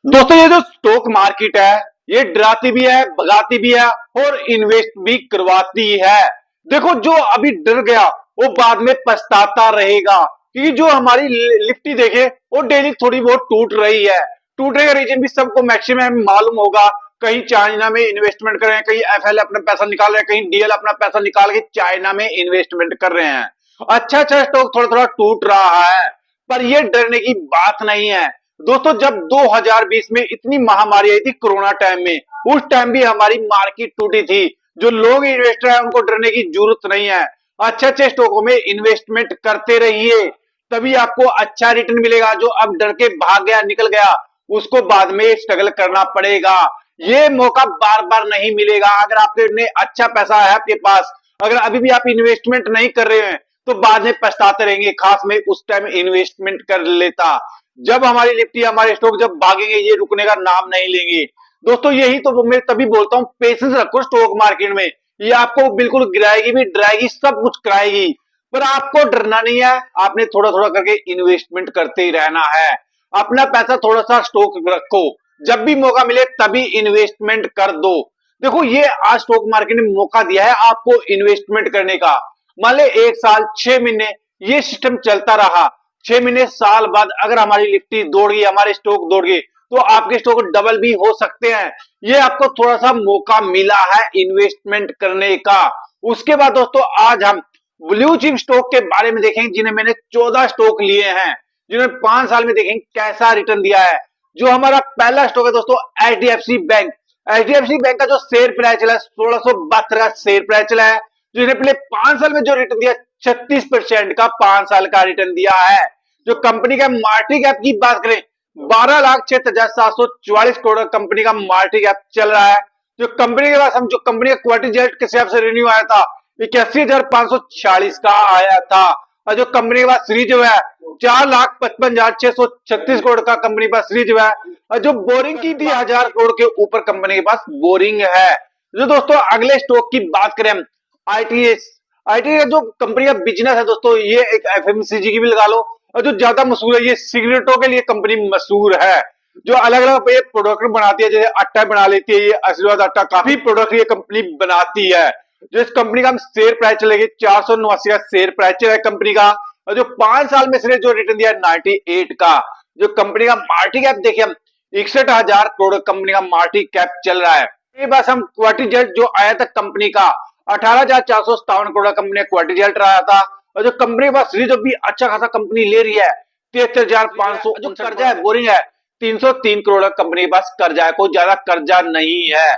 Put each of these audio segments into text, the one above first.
दोस्तों ये जो स्टॉक मार्केट है ये डराती भी है, भगाती भी है और इन्वेस्ट भी करवाती है। देखो जो अभी डर गया वो बाद में पछताता रहेगा, क्योंकि जो हमारी निफ्टी देखे वो डेली थोड़ी बहुत टूट रही है। टूटने का रीजन भी सबको मैक्सिमम मालूम होगा। कहीं चाइना में इन्वेस्टमेंट कर रहे हैं, कहीं एफएल अपना पैसा निकाल रहे हैं, कहीं डीएल अपना पैसा निकाल के चाइना में इन्वेस्टमेंट कर रहे हैं। अच्छा अच्छा स्टॉक थोड़ा थोड़ा टूट रहा है, पर ये डरने की बात नहीं है। दोस्तों जब 2020 में इतनी महामारी आई थी कोरोना टाइम में, उस टाइम भी हमारी मार्केट टूटी थी। जो लोग इन्वेस्टर हैं उनको डरने की जरूरत नहीं है। अच्छे अच्छे स्टॉकों में इन्वेस्टमेंट करते रहिए, तभी आपको अच्छा रिटर्न मिलेगा। जो अब डर के भाग गया, निकल गया, उसको बाद में स्ट्रगल करना पड़ेगा। ये मौका बार बार नहीं मिलेगा। अगर आपने अच्छा पैसा है आपके पास, अगर अभी भी आप इन्वेस्टमेंट नहीं कर रहे हैं तो बाद में पछताते रहेंगे। खास में उस टाइम इन्वेस्टमेंट कर लेता। जब हमारी निफ्टी, हमारे स्टॉक जब भागेंगे ये रुकने का नाम नहीं लेंगे। दोस्तों यही तो मैं तभी बोलता हूँ, पेशेंस रखो स्टॉक मार्केट में। ये आपको बिल्कुल गिराएगी भी, डराएगी, सब कुछ कराएगी, पर आपको डरना नहीं है। आपने थोड़ा थोड़ा करके इन्वेस्टमेंट करते ही रहना है। अपना पैसा थोड़ा सा स्टॉक रखो, जब भी मौका मिले तभी इन्वेस्टमेंट कर दो। देखो ये आज स्टॉक मार्केट ने मौका दिया है आपको इन्वेस्टमेंट करने का। मान ले 1 साल 6 महीने ये सिस्टम चलता रहा, 6 महीने साल बाद अगर हमारी निफ्टी दौड़ गई, हमारे स्टॉक दौड़ गए, तो आपके स्टॉक डबल भी हो सकते हैं। ये आपको थोड़ा सा मौका मिला है इन्वेस्टमेंट करने का। उसके बाद दोस्तों आज हम ब्लू चिप स्टॉक के बारे में देखेंगे, जिन्हें मैंने 14 स्टॉक लिए हैं, जिन्होंने 5 साल में देखेंगे कैसा रिटर्न दिया है। जो हमारा पहला स्टॉक है दोस्तों एचडीएफसी बैंक। एचडीएफसी बैंक का जो शेयर प्राइस चला है 1672 का शेयर प्राइस चला है, जिन्होंने पिछले 5 साल में जो रिटर्न दिया 36% का 5 साल का रिटर्न दिया है। जो कंपनी का मार्केट कैप की बात करें, 12,06,744 करोड़ कंपनी का मार्केट कैप चल रहा है। जो कंपनी के पास हम जो कंपनी का क्वार्टर रिजल्ट के हिसाब से रिन्यू आया था 81,546 का आया था। और जो कंपनी के पास सीरीज जो है 4,55,636 करोड़ का कंपनी के पास सीरीज जो है। और जो बोरिंग की थी 1,000 करोड़ के ऊपर कंपनी के पास बोरिंग है। जो दोस्तों अगले स्टॉक की बात करें हम, आईटीएस। आईटी का जो कंपनी का बिजनेस है दोस्तों, ये एक एफएमसीजी की भी लगा लो, और जो ज्यादा मशहूर है ये सिगरेटों के लिए कंपनी मशहूर है। जो अलग अलग ये प्रोडक्ट बनाती है, जैसे आटा बना लेती है, ये आशीर्वाद आटा, काफी प्रोडक्ट ये कंपनी बनाती है। जो इस कंपनी का शेयर प्राइस चलेगी 489 का शेयर प्राइस चला है कंपनी का। और जो 5 साल में इसने जो रिटर्न दिया 98 का। जो कंपनी का मार्केट कैप देखिए हम, 61,000 करोड़ कंपनी का मार्केट कैप चल रहा है। ये बस हम क्वार्टर रिजल्ट जो आया था कंपनी का 18,457 करोड़ कंपनी क्वार्टर रिजल्ट रहा था। और जो कंपनी के पास सीरीज भी अच्छा खासा कंपनी ले रही है 73,500। जो कर्जा है बोरिंग है 303 करोड़ कंपनी के पास कर्जा है, कोई ज्यादा कर्जा नहीं है।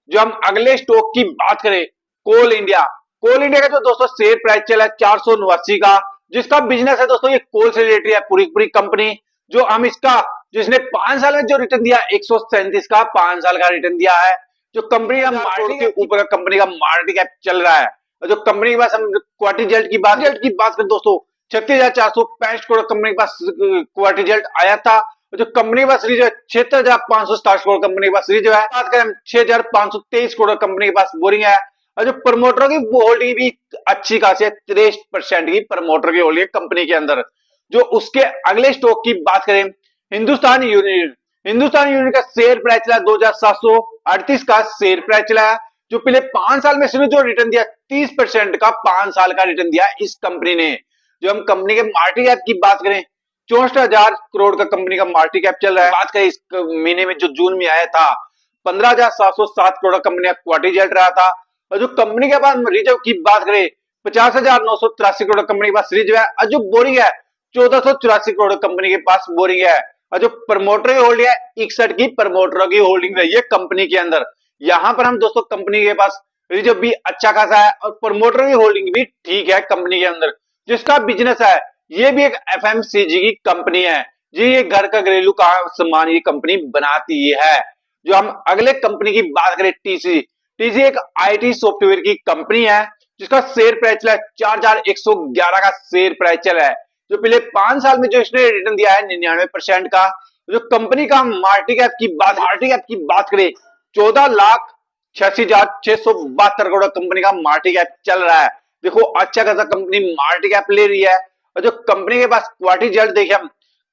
जो हम अगले स्टॉक की बात करें, कोल इंडिया। कोल इंडिया का जो दोस्तों शेयर प्राइस चला है 489 का, जिसका बिजनेस है दोस्तों ये कोल से रिलेटेड है पूरी पूरी कंपनी। जो हम इसका, जिसने 5 साल में जो रिटर्न दिया 137 का 5 साल का रिटर्न दिया है। जो कंपनी का मार्केट के ऊपर कंपनी का मार्केट कैप चल रहा है। जो कंपनी के पास हम क्वार्टर रिजल्ट की बात करें दोस्तों, 36,465 करोड़ कंपनी के पास क्वार्टर रिजल्ट आया था। जो कंपनी के पास सीरीज है 76,567 करोड़ कंपनी के पास सीरीज है। बात करें 6,523 करोड़ कंपनी के पास बोरिंग है। और जो प्रमोटरों की होल्डिंग भी अच्छी खासी है, 63% की प्रमोटर की होल्डिंग कंपनी के अंदर। जो उसके अगले स्टॉक की बात करें, हिंदुस्तान यूनिलिवर। हिंदुस्तान यूनिलिवर का शेयर प्राइस चला 2,738 का शेयर प्राइस चला। जो पिछले 5 साल में इसने जो रिटर्न दिया 30% का 5 साल का रिटर्न दिया इस कंपनी ने। जो हम कंपनी के मार्केट कैप की बात करें, 64,000 करोड़ का कंपनी का मार्केट कैप चल रहा है। बात करें इस महीने में जो जून में आया था 15,707 करोड़ का कंपनी का क्वार्टर रिजल्ट रहा था। और जो कंपनी के पास रिजर्व की बात करें 50,983 करोड़ कंपनी के पास रिजर्व है। और जो बोरिंग है 1,484 करोड़ कंपनी के पास बोरिंग है। और जो प्रमोटर की होल्डिंग है 61 की प्रमोटरों की होल्डिंग रही है कंपनी के अंदर। यहां पर हम दोस्तों कंपनी के पास रिजर्व भी अच्छा खासा है और प्रमोटर की होल्डिंग भी ठीक है कंपनी के अंदर। जिसका बिजनेस है ये भी एक एफएमसीजी की कंपनी है जी, ये घर का घरेलू का सामान ये कंपनी बनाती है। जो हम अगले कंपनी की बात करें, टीसी। टीसी एक आईटी सॉफ्टवेयर की कंपनी है, जिसका शेयर प्राइस चला है 4,111 का शेयर प्राइस चला है। जो पिछले 5 साल में जो इसने रिटर्न दिया है 99% का। जो कंपनी का मार्केट कैप की बात करें 14,86,672 करोड़ कंपनी का मार्केट कैप चल रहा है। देखो अच्छा खासा कंपनी मार्केट कैप ले रही है। और जो कंपनी के पास क्वार्टर रिजल्ट देखे हम,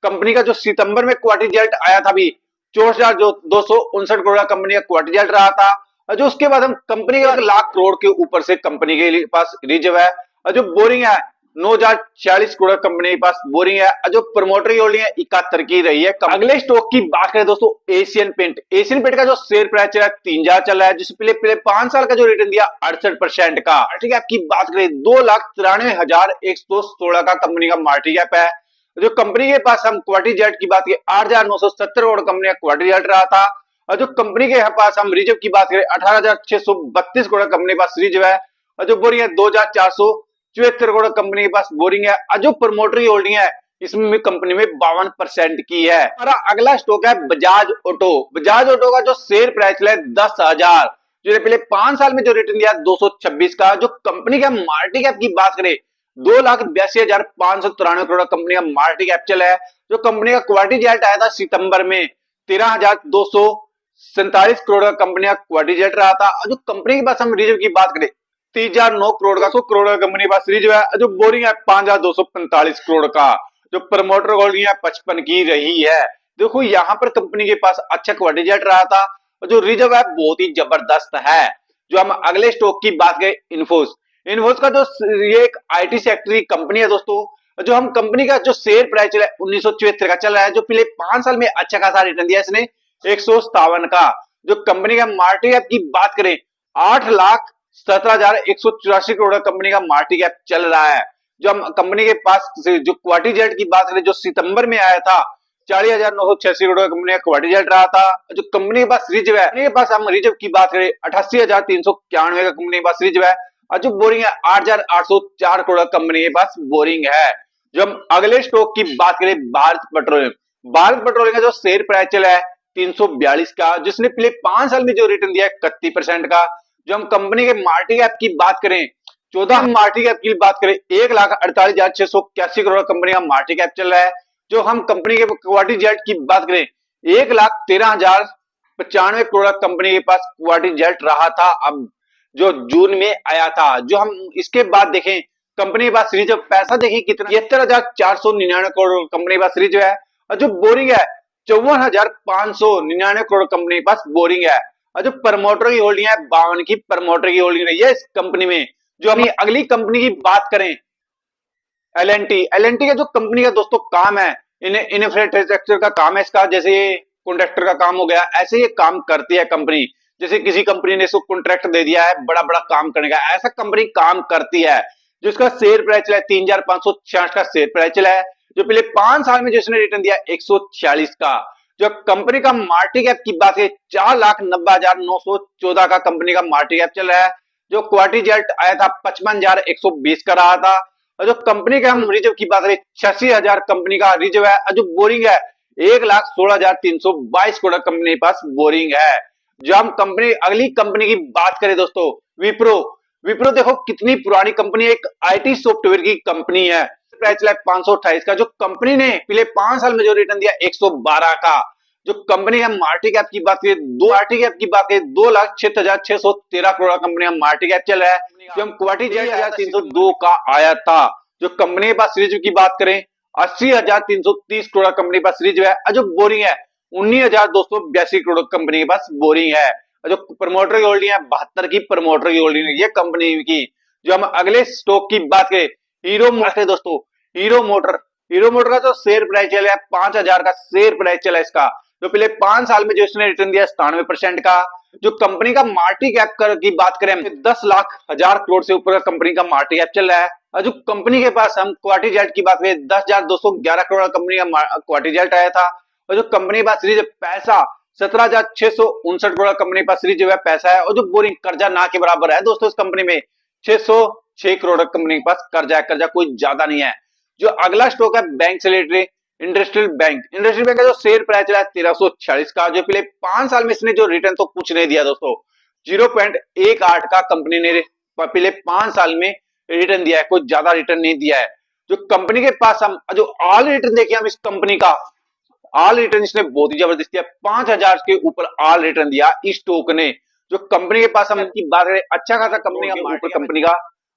कंपनी का जो सितंबर में क्वार्टर रिजल्ट आया था भी 64,259 करोड़ का कंपनी का क्वार्टर रिजल्ट रहा था। और जो उसके बाद हम कंपनी के 1 लाख करोड़ के ऊपर से कंपनी के पास रिजर्व है। और जो बोरिंग है 9,046 करोड़ कंपनी के पास बोरिंग है। और जो प्रमोटर की होल्डिंग है 71 की रही है। अगले स्टॉक की बात करें दोस्तों, एशियन पेंट। एशियन पेंट का जो शेयर प्राइस चला है 3,000 चल रहा है, जिससे पहले 5 साल का जो रिटर्न दिया 68% का। मार्केट कैप की बात करें 2,93,116 का कंपनी का मार्केट कैप है। जो कंपनी के पास हम क्वार्टर रिजल्ट की बात करें 8,970 करोड़ कंपनी का क्वार्टर रिजल्ट रहा था। और जो कंपनी के पास हम रिजर्व की बात करें 18,632 करोड़ कंपनी के पास रिजर्व है। और जो बोरिंग है 2,474 करोड़ कंपनी के पास बोरिंग है। और जो प्रमोटर की होल्डिंग है इसमें कंपनी में 52% की है। हमारा अगला स्टॉक है बजाज ऑटो। बजाज ऑटो का जो शेयर प्राइस है 10,000, जो पहले 5 साल में जो रिटर्न दिया 226 का। जो कंपनी का मार्केट कैप की बात करें 2,82,593 करोड़ कंपनी का मार्केट कैपिटल है। जो कंपनी का क्वार्टर रिजल्ट आया था सितंबर में 13,247 करोड़ का कंपनी का क्वार्टर रिजल्ट रहा था। और जो कंपनी के पास हम रिजर्व की बात करें 3,009 करोड़ का 100 करोड़ का कंपनी के पास रिजर्व है। जो बोरिंग है 5,245 करोड़ का। जो प्रमोटर होल्डिंग है 55 की रही है। देखो यहाँ पर कंपनी के पास अच्छा क्वार्टर रिजल्ट रहा था। और जो रिजर्व है बहुत ही जबरदस्त है। जो हम अगले स्टॉक की बात करें इन्फोस। इन्फोस का जो ये एक आईटी सेक्टर की कंपनी है दोस्तों। जो हम कंपनी का जो शेयर प्राइस चला है 1974 का चल रहा है। जो पिछले 5 साल में अच्छा खासा रिटर्न दिया इसने 157 का। जो कंपनी का मार्केट कैप की बात करें 8,17,184 करोड़ कंपनी का मार्केट कैप चल रहा है। जो हम कंपनी के पास जो क्वार्टर रिजल्ट की बात करें जो सितंबर में आया था 40,986 करोड़ का कंपनी का क्वार्टर रिजल्ट रहा था। जो कंपनी के पास रिजर्व है, कंपनी के पास हम रिजर्व की बात करें 88,391 का कंपनी के पास रिजर्व है। और जो बोरिंग है 8,804 करोड़ कंपनी के पास बोरिंग है। जो हम अगले स्टॉक की बात करें भारत पेट्रोलियम। भारत पेट्रोलियम का जो शेयर प्राइस चला है 342 का, जिसने पिछले 5 साल में जो रिटर्न दिया है 31% का। जो हम कंपनी के मार्केट कैप की बात करें 14 मार्केट कैप की बात करें 1,48,681 करोड़ कंपनी का मार्केट कैप चल रहा है। जो हम कंपनी के क्वार्टर रिजल्ट की बात करें 1,13,095 करोड़ कंपनी के पास क्वार्टर रिजल्ट रहा था, अब जो जून में आया था। जो हम इसके बाद देखें कंपनी के पास रिजर्व पैसा देखिए कितना 73,499 करोड़ कंपनी के पास रिजर्व है। और जो बोरिंग है 54,599 करोड़ कंपनी के पास बोरिंग है। और जो प्रमोटर की होल्डिंग है 52 की प्रमोटर की होल्डिंग रही है इस कंपनी में। जो हम अगली कंपनी की बात करें एल एन टी का जो कंपनी का दोस्तों काम है इंफ्रास्ट्रक्चर का काम है इसका, जैसे कॉन्ट्रैक्टर का काम हो गया, ऐसे ये काम करती है कंपनी। जैसे किसी कंपनी ने इसको कॉन्ट्रैक्ट दे दिया है बड़ा बड़ा काम करने का, ऐसा कंपनी काम करती है। जिसका शेयर प्राइस चला है 3,566 का शेयर प्राइस चला है। जो पिछले 5 साल में जिसने रिटर्न दिया 146 का। जो कंपनी का मार्केट कैप की बात है 4,90,914 का कंपनी का मार्केट कैप चल रहा है। जो क्वार्टर रिजल्ट आया था 55,120 का रहा था। और जो कंपनी का हम रिजर्व की बात करें 86,000 कंपनी का रिजर्व है। और जो बोरिंग है 1,16,322 करोड़ कंपनी के पास बोरिंग है। जो हम कंपनी अगली कंपनी की बात करें दोस्तों विप्रो। विप्रो देखो कितनी पुरानी कंपनी है, एक आईटी सॉफ्टवेयर की कंपनी है। प्राइस चला 528 का। जो कंपनी ने पिछले 5 साल में जो रिटर्न दिया 112 का। जो कंपनी का मार्केट कैप की बात करें 2,76,613 करोड़ कंपनी का मार्केट कैप चल रहा है। जो हम क्वार्टर रिजल्ट 302 का आया था। जो कंपनी के पास रिजर्व की बात करें 80,330 करोड़ कंपनी के पास रिजर्व है। और जो बोरिंग है 19,282 करोड़ कंपनी के पास बोरिंग है। और जो प्रमोटर की होल्डिंग है 72 की प्रमोटर की होल्डिंग है ये कंपनी की। जो हम अगले स्टॉक की बात करें हीरो मोटर दोस्तों। हीरो मोटर का जो शेयर प्राइस चला है 5,000 का शेयर प्राइस चला इसका। जो पिछले 5 साल में जो इसने रिटर्न दिया 97% का। जो कंपनी का मार्केट कैप की बात करें 10 लाख हजार करोड़ से ऊपर का कंपनी का मार्केट कैप चल रहा है। और जो कंपनी के पास हम क्वार्टर रिजल्ट की बात करें 10,211 करोड़ कंपनी का क्वार्टर रिजल्ट आया था। और जो कंपनी के पास रिजर्व पैसा 17,659 करोड़ कंपनी के पास रिजर्व है पैसा है। और जो बोरिंग कर्जा ना के बराबर है दोस्तों इस कंपनी में 606 करोड़ कंपनी के पास कर्जा है, कर्जा कोई ज्यादा नहीं है। जो अगला स्टॉक है बैंक से रिलेटेड इंडस्ट्रियल बैंक का जो शेयर प्राइस चला है 1346 का। जो पिछले 5 साल में इसने जो रिटर्न तो कुछ नहीं दिया दोस्तों, 0.18 का कंपनी ने पिछले 5 साल में रिटर्न दिया है, कोई ज्यादा रिटर्न नहीं दिया है। जो कंपनी के पास हम जो ऑल रिटर्न देखिए हम इस कंपनी का ऑल रिटर्न इसने बहुत ही जबरदस्त दिया, 5,000 के ऊपर ऑल रिटर्न दिया इस स्टॉक ने। जो कंपनी के पास हम की बात करें अच्छा खासा कंपनी का ऊपर कंपनी का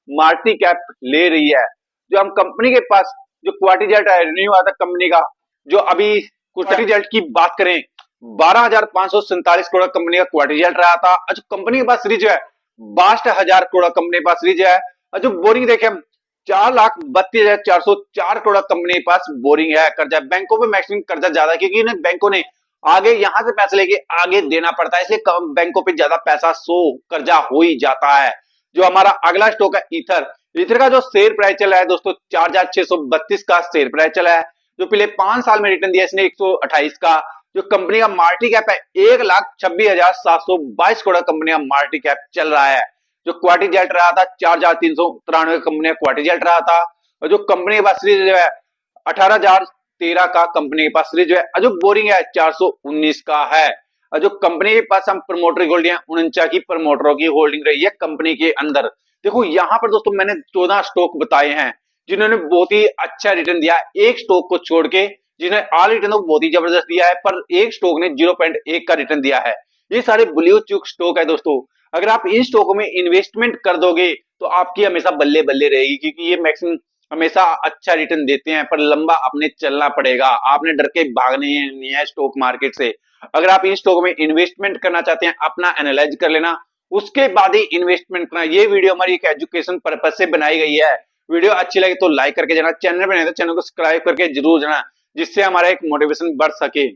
मार्केट कैप ले रही है। जो हम कंपनी के पास जो क्वार्टर रिजल्ट है रिन्यू आता कंपनी का, जो अभी क्वार्टर रिजल्ट की बात करें 12,547 करोड़ कंपनी का क्वार्टर रिजल्ट रहा था। और जो कंपनी के पास सीरीज है 62,000 करोड़ कंपनी के पास सीरीज है। और जो बोरिंग देखे हम 4,32,404 करोड़ कंपनी के पास बोरिंग है। कर्जा बैंकों पे मैक्सिमम कर्जा ज्यादा है, क्योंकि इन्हें बैंकों ने आगे यहां से पैसे लेके आगे देना पड़ता है, इसलिए कम बैंकों पे ज्यादा पैसा कर्जा हो ही जाता है। जो हमारा अगला स्टॉक है ईथर। ईथर का जो शेयर प्राइस चला है दोस्तों 4,632 का शेयर प्राइस चला है। जो पिछले 5 साल में रिटर्न दिया इसने 128 का। जो कंपनी का मार्केट कैप है 1,26,722 करोड़ कंपनी का मार्केट कैप चल रहा है। जो क्वार्टर रिजल्ट रहा था 4,393 कंपनी का क्वार्टर रिजल्ट रहा था। और जो कंपनी के पास सीरीज जो है 18,013 का कंपनी के पास सीरीज है। और जो बोरिंग है 419 का है। और जो कंपनी के पास हम प्रमोटर की होल्डिंग 49 की प्रमोटरों की होल्डिंग रही है कंपनी के अंदर। देखो यहाँ पर दोस्तों मैंने 14 स्टॉक बताए हैं जिन्होंने बहुत ही अच्छा रिटर्न दिया, एक स्टॉक को छोड़ के जिन्हें ऑल रिटर्न तो बहुत ही जबरदस्त दिया है, पर एक स्टॉक ने 0.1 का रिटर्न दिया है। ये सारे ब्लू चिप स्टॉक है दोस्तों। अगर आप इन स्टॉकों में इन्वेस्टमेंट कर दोगे तो आपकी हमेशा बल्ले बल्ले रहेगी, क्योंकि ये मैक्सिमम हमेशा अच्छा रिटर्न देते हैं, पर लंबा अपने चलना पड़ेगा। आपने डर के भागने नहीं है स्टॉक मार्केट से। अगर आप इन स्टॉक में इन्वेस्टमेंट करना चाहते हैं अपना एनालाइज कर लेना, उसके बाद ही इन्वेस्टमेंट करना। ये वीडियो हमारी एक एजुकेशन पर्पज से बनाई गई है। वीडियो अच्छी लगे तो लाइक करके जाना, चैनल पर नहीं तो चैनल को सब्सक्राइब करके जरूर जाना, जिससे हमारा एक मोटिवेशन बढ़ सके।